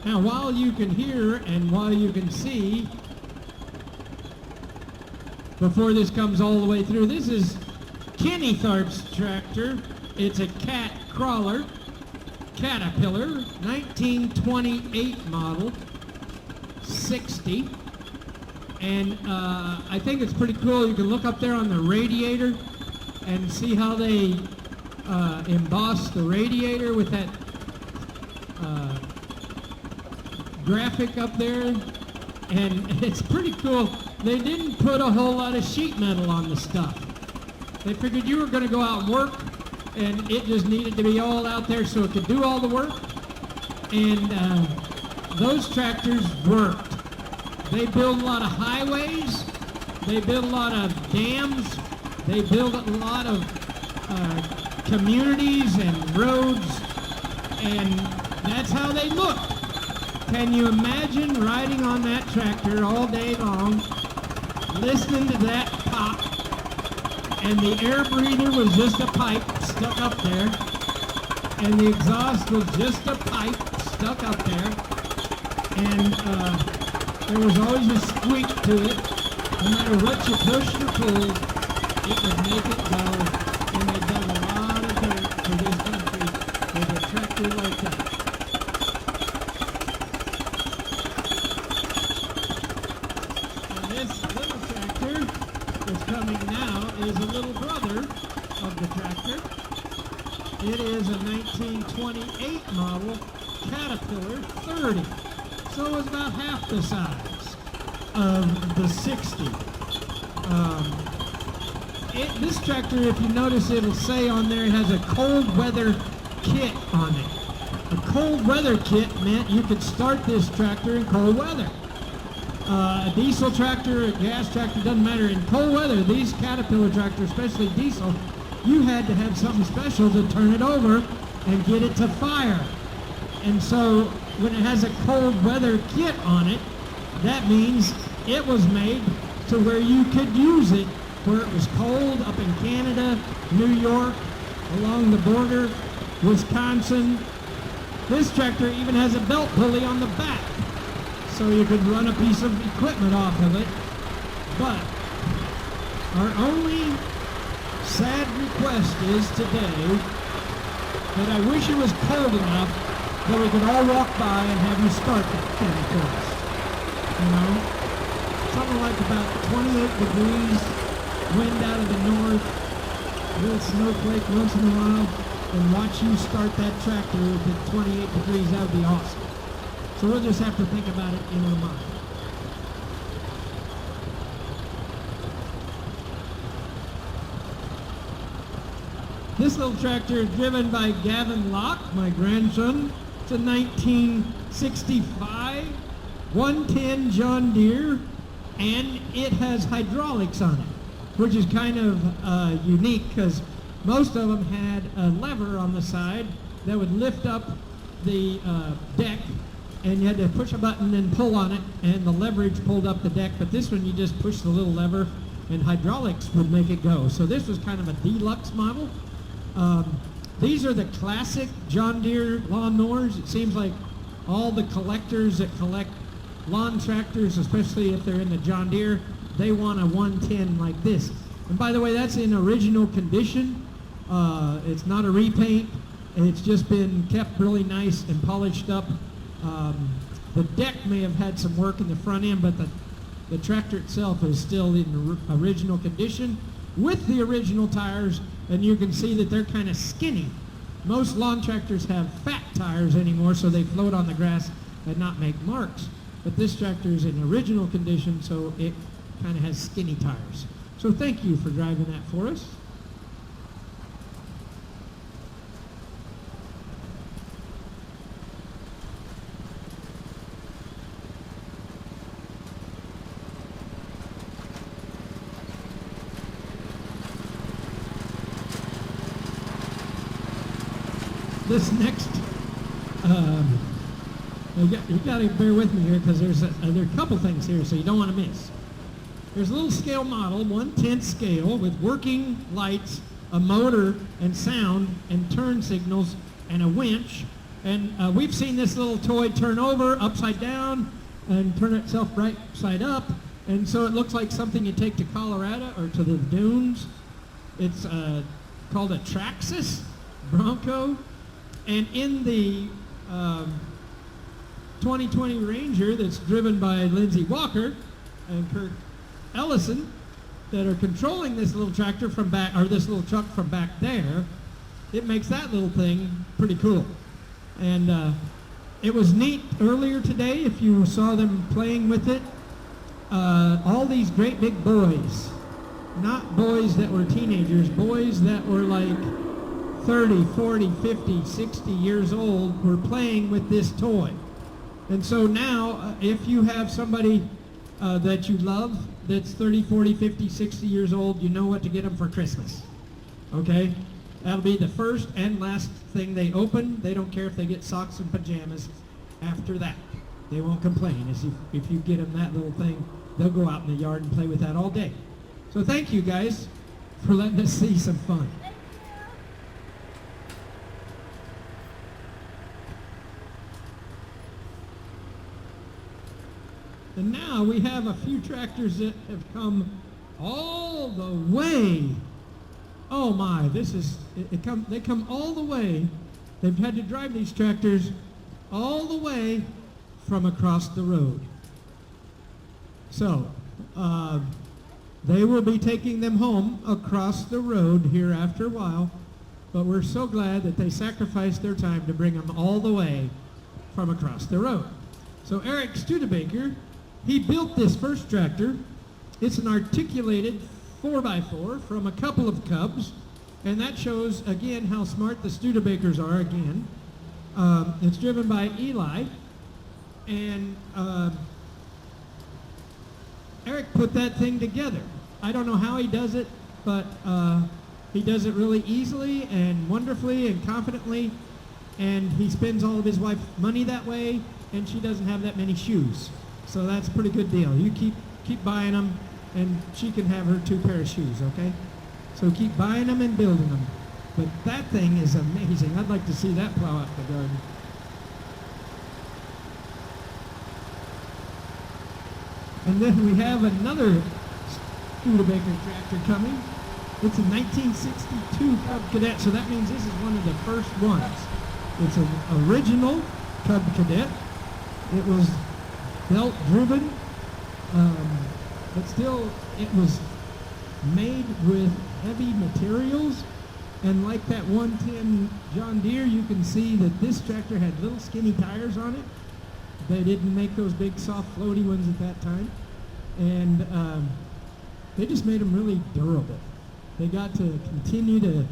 Now, while you can hear and while you can see, before this comes all the way through, this is Kenny Tharp's tractor. It's a cat crawler, Caterpillar, 1928 model, 60. And I think it's pretty cool. You can look up there on the radiator and see how they emboss the radiator with that graphic up there, and it's pretty cool. They didn't put a whole lot of sheet metal on the stuff. They figured you were going to go out and work, and it just needed to be all out there so it could do all the work. And those tractors worked. They build a lot of highways. They build a lot of dams. They build a lot of communities and roads, and that's how they look. Can you imagine riding on that tractor all day long, listening to that pop, and the air breather was just a pipe stuck up there, and the exhaust was just a pipe stuck up there, and there was always a squeak to it. No matter what you pushed or pulled, it would make it go, and they dug a lot of dirt for this country with a tractor like that. And this little tractor that's coming now is a little brother of the tractor. It is a 1928 model Caterpillar 30. So it was about half the size of the 60. This tractor, if you notice, it'll say on there it has a cold weather kit on it. A cold weather kit meant you could start this tractor in cold weather. A diesel tractor, a gas tractor, doesn't matter. In cold weather, these Caterpillar tractors, especially diesel, you had to have something special to turn it over and get it to fire. And so when it has a cold weather kit on it, that means it was made to where you could use it where it was cold up in Canada, New York, along the border, Wisconsin. This tractor even has a belt pulley on the back, so you could run a piece of equipment off of it. But our only sad request is today that I wish it was cold enough that we could all walk by and have you start that thing for us. You know? Something like about 28 degrees, wind out of the north, a little snowflake once in a while, and watch you start that tractor at 28 degrees. That would be awesome. So we'll just have to think about it in our mind. This little tractor is driven by Gavin Locke, my grandson. It's a 1965 110 John Deere, and it has hydraulics on it, which is kind of unique because most of them had a lever on the side that would lift up the deck, and you had to push a button and pull on it, and the leverage pulled up the deck. But this one, you just push the little lever, and hydraulics would make it go. So this was kind of a deluxe model. These are the classic John Deere lawnmowers. It seems like all the collectors that collect lawn tractors, especially if they're in the John Deere, they want a 110 like this. And by the way, that's in original condition. It's not a repaint. It's just been kept really nice and polished up. The deck may have had some work in the front end, but the tractor itself is still in original condition with the original tires, and you can see that they're kind of skinny. Most lawn tractors have fat tires anymore, so they float on the grass and not make marks. But this tractor is in original condition, so it kind of has skinny tires. So thank you for driving that for us. This next, you got to bear with me here because there are a couple things here, so you don't want to miss. There's a little scale model, 1/10 scale, with working lights, a motor and sound and turn signals, and a winch. And we've seen this little toy turn over upside down and turn itself right side up. And so it looks like something you take to Colorado or to the dunes. It's called a Traxxas Bronco. And in the 2020 Ranger that's driven by Lindsay Walker and Kirk Ellison that are controlling this little tractor from back, or this little truck from back there, it makes that little thing pretty cool. And it was neat earlier today if you saw them playing with it. All these great big boys, not boys that were teenagers, boys that were like 30, 40, 50, 60 years old were playing with this toy. And so now, if you have somebody that you love that's 30, 40, 50, 60 years old, you know what to get them for Christmas. Okay? That'll be the first and last thing they open. They don't care if they get socks and pajamas after that. They won't complain. If you get them that little thing, they'll go out in the yard and play with that all day. So thank you guys for letting us see some fun. And now we have a few tractors that have come all the way. Oh my, they come all the way. They've had to drive these tractors all the way from across the road. So, they will be taking them home across the road here after a while, but we're so glad that they sacrificed their time to bring them all the way from across the road. So Eric Studebaker, he built this first tractor. It's an articulated 4x4 from a couple of Cubs, and that shows again how smart the Studebakers are again. It's driven by Eli, and Eric put that thing together. I don't know how he does it, but he does it really easily and wonderfully and confidently, and he spends all of his wife's money that way, and she doesn't have that many shoes. So that's a pretty good deal. You keep buying them, and she can have her 2 pair of shoes, okay? So keep buying them and building them. But that thing is amazing. I'd like to see that plow out the garden. And then we have another Studebaker tractor coming. It's a 1962 Cub Cadet, so that means this is one of the first ones. It's an original Cub Cadet. It was belt driven, but still it was made with heavy materials. And like that 110 John Deere, you can see that this tractor had little skinny tires on it. They didn't make those big soft floaty ones at that time. And they just made them really durable. They got to continue to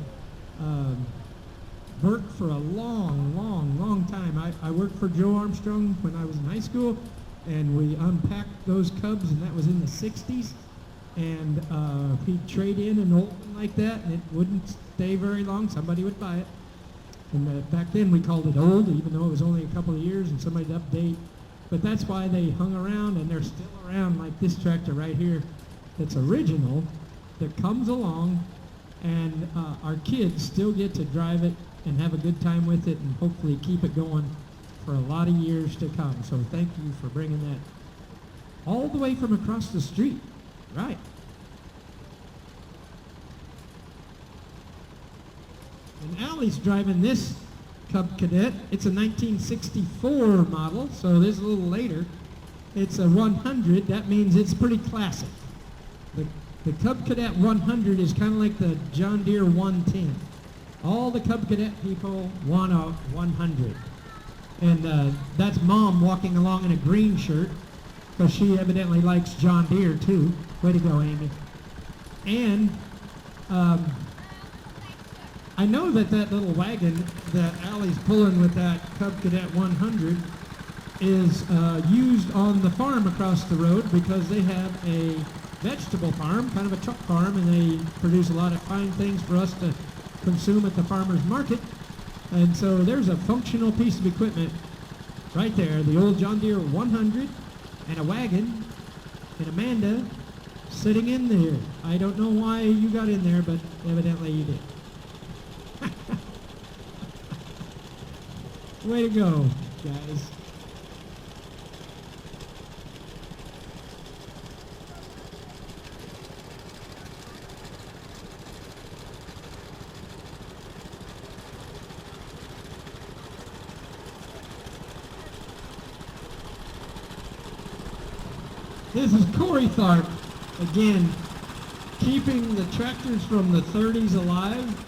work for a long time. I worked for Joe Armstrong when I was in high school, and we unpacked those Cubs, and that was in the 60s. And he'd trade in an old one like that, and it wouldn't stay very long. Somebody would buy it. And back then we called it old, even though it was only a couple of years and somebody'd update. But that's why they hung around, and they're still around, like this tractor right here that's original, that comes along, and our kids still get to drive it and have a good time with it, and hopefully keep it going for a lot of years to come. So thank you for bringing that all the way from across the street. Right. And Allie's driving this Cub Cadet. It's a 1964 model, so this is a little later. It's a 100. That means it's pretty classic. The Cub Cadet 100 is kind of like the John Deere 110. All the Cub Cadet people want a 100. And that's Mom walking along in a green shirt, because she evidently likes John Deere too. Way to go, Amy. And I know that little wagon that Allie's pulling with that Cub Cadet 100 is used on the farm across the road, because they have a vegetable farm, kind of a truck farm, and they produce a lot of fine things for us to consume at the farmer's market. And so there's a functional piece of equipment right there, the old John Deere 100, and a wagon, and Amanda sitting in there. I don't know why you got in there, but evidently you did. Way to go, guys. This is Corey Tharp, again, keeping the tractors from the 30s alive.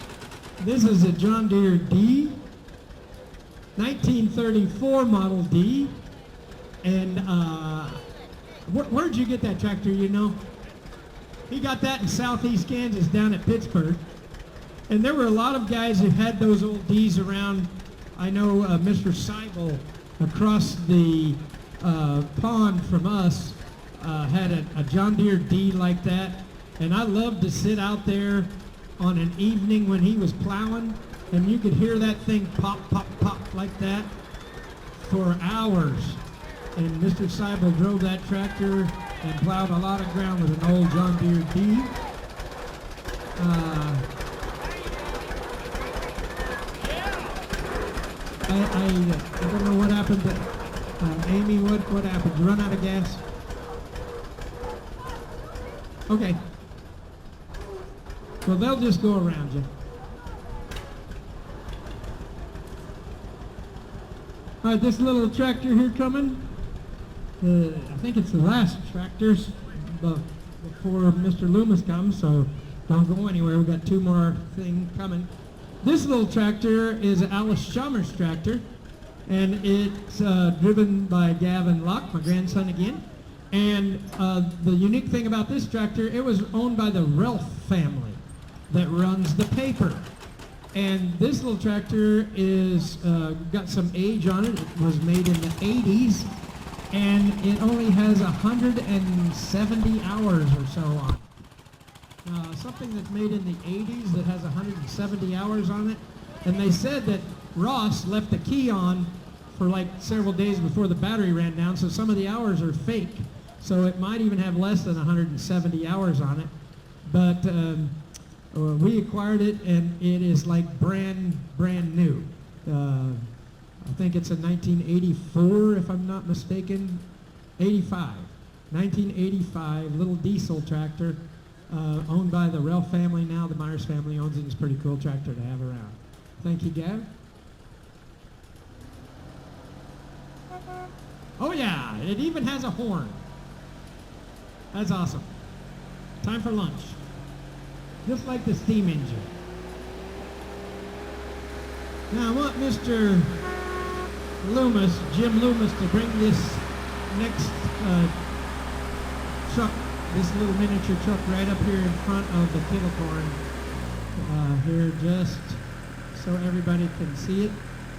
This is a John Deere D, 1934 Model D. And where'd you get that tractor, you know? He got that in southeast Kansas down at Pittsburgh. And there were a lot of guys who had those old Ds around. I know Mr. Seibel across the pond from us had a John Deere D like that, and I loved to sit out there on an evening when he was plowing, and you could hear that thing pop, pop, pop like that for hours. And Mr. Seibel drove that tractor and plowed a lot of ground with an old John Deere D. I don't know what happened, but Amy, what happened? You run out of gas? Okay. Well, they'll just go around you. All right, this little tractor here coming. I think it's the last tractors before Mr. Loomis comes, so don't go anywhere. We've got two more things coming. This little tractor is an Alice Chalmers tractor, and it's driven by Gavin Locke, my grandson again. And the unique thing about this tractor, it was owned by the Ralph family that runs the paper. And this little tractor is got some age on it. It was made in the 80s, and it only has 170 hours or so on it. Something that's made in the 80s that has 170 hours on it. And they said that Ross left the key on for like several days before the battery ran down, so some of the hours are fake. So it might even have less than 170 hours on it. But we acquired it, and it is like brand new. I think it's a 1984, if I'm not mistaken. 1985 little diesel tractor, owned by the Ralph family now. The Myers family owns it. It's a pretty cool tractor to have around. Thank you, Gav. Oh yeah, it even has a horn. That's awesome. Time for lunch. Just like the steam engine. Now I want Mr. Loomis, Jim Loomis, to bring this next truck, this little miniature truck right up here in front of the kettle corn here, just so everybody can see it.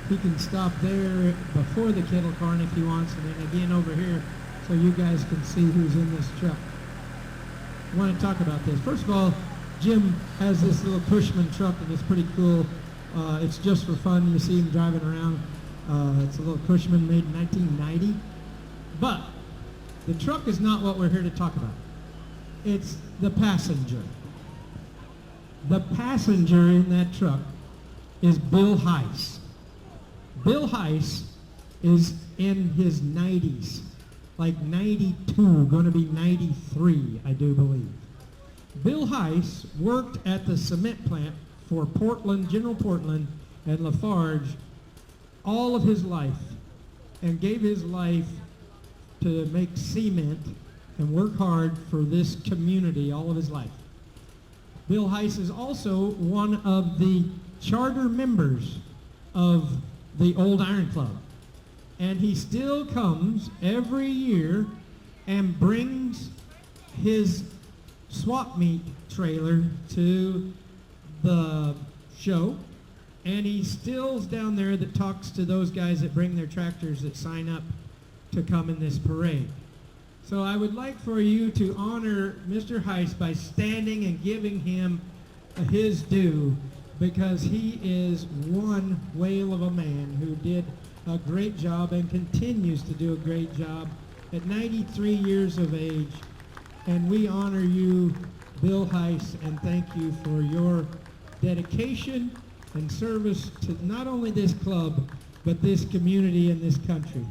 He can stop there before the kettle corn if he wants, and then again over here so you guys can see who's in this truck. I want to talk about this. First of all, Jim has this little Pushman truck, and it's pretty cool. It's just for fun. You see him driving around. It's a little Pushman made in 1990. But the truck is not what we're here to talk about. It's the passenger. The passenger in that truck is Bill Heiss. Bill Heiss is in his 90s, like 92, going to be 93, I do believe. Bill Heiss worked at the cement plant for Portland, General Portland, and Lafarge all of his life, and gave his life to make cement and work hard for this community all of his life. Bill Heiss is also one of the charter members of the Old Iron Club, and he still comes every year and brings his swap meet trailer to the show, and he still's down there that talks to those guys that bring their tractors that sign up to come in this parade. So I would like for you to honor Mr. Heiss by standing and giving him his due, because he is one whale of a man who did a great job and continues to do a great job at 93 years of age. And we honor you, Bill Heiss, and thank you for your dedication and service to not only this club, but this community and this country.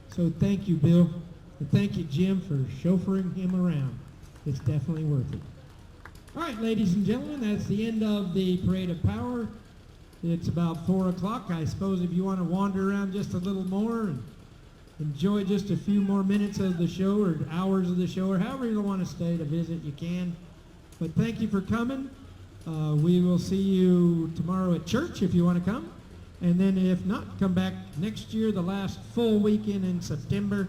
So thank you, Bill. And thank you, Jim, for chauffeuring him around. It's definitely worth it. All right, ladies and gentlemen, that's the end of the Parade of Power. It's about 4 o'clock. I suppose if you want to wander around just a little more and enjoy just a few more minutes of the show or hours of the show, or however you want to stay to visit, you can. But thank you for coming. We will see you tomorrow at church if you want to come. And then if not, come back next year, the last full weekend in September,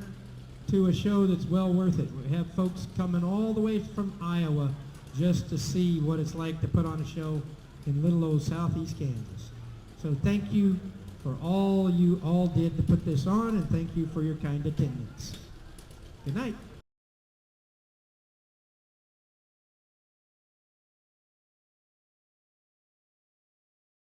to a show that's well worth it. We have folks coming all the way from Iowa just to see what it's like to put on a show in little old southeast Kansas. So thank you for all you all did to put this on, and thank you for your kind attendance. Good night.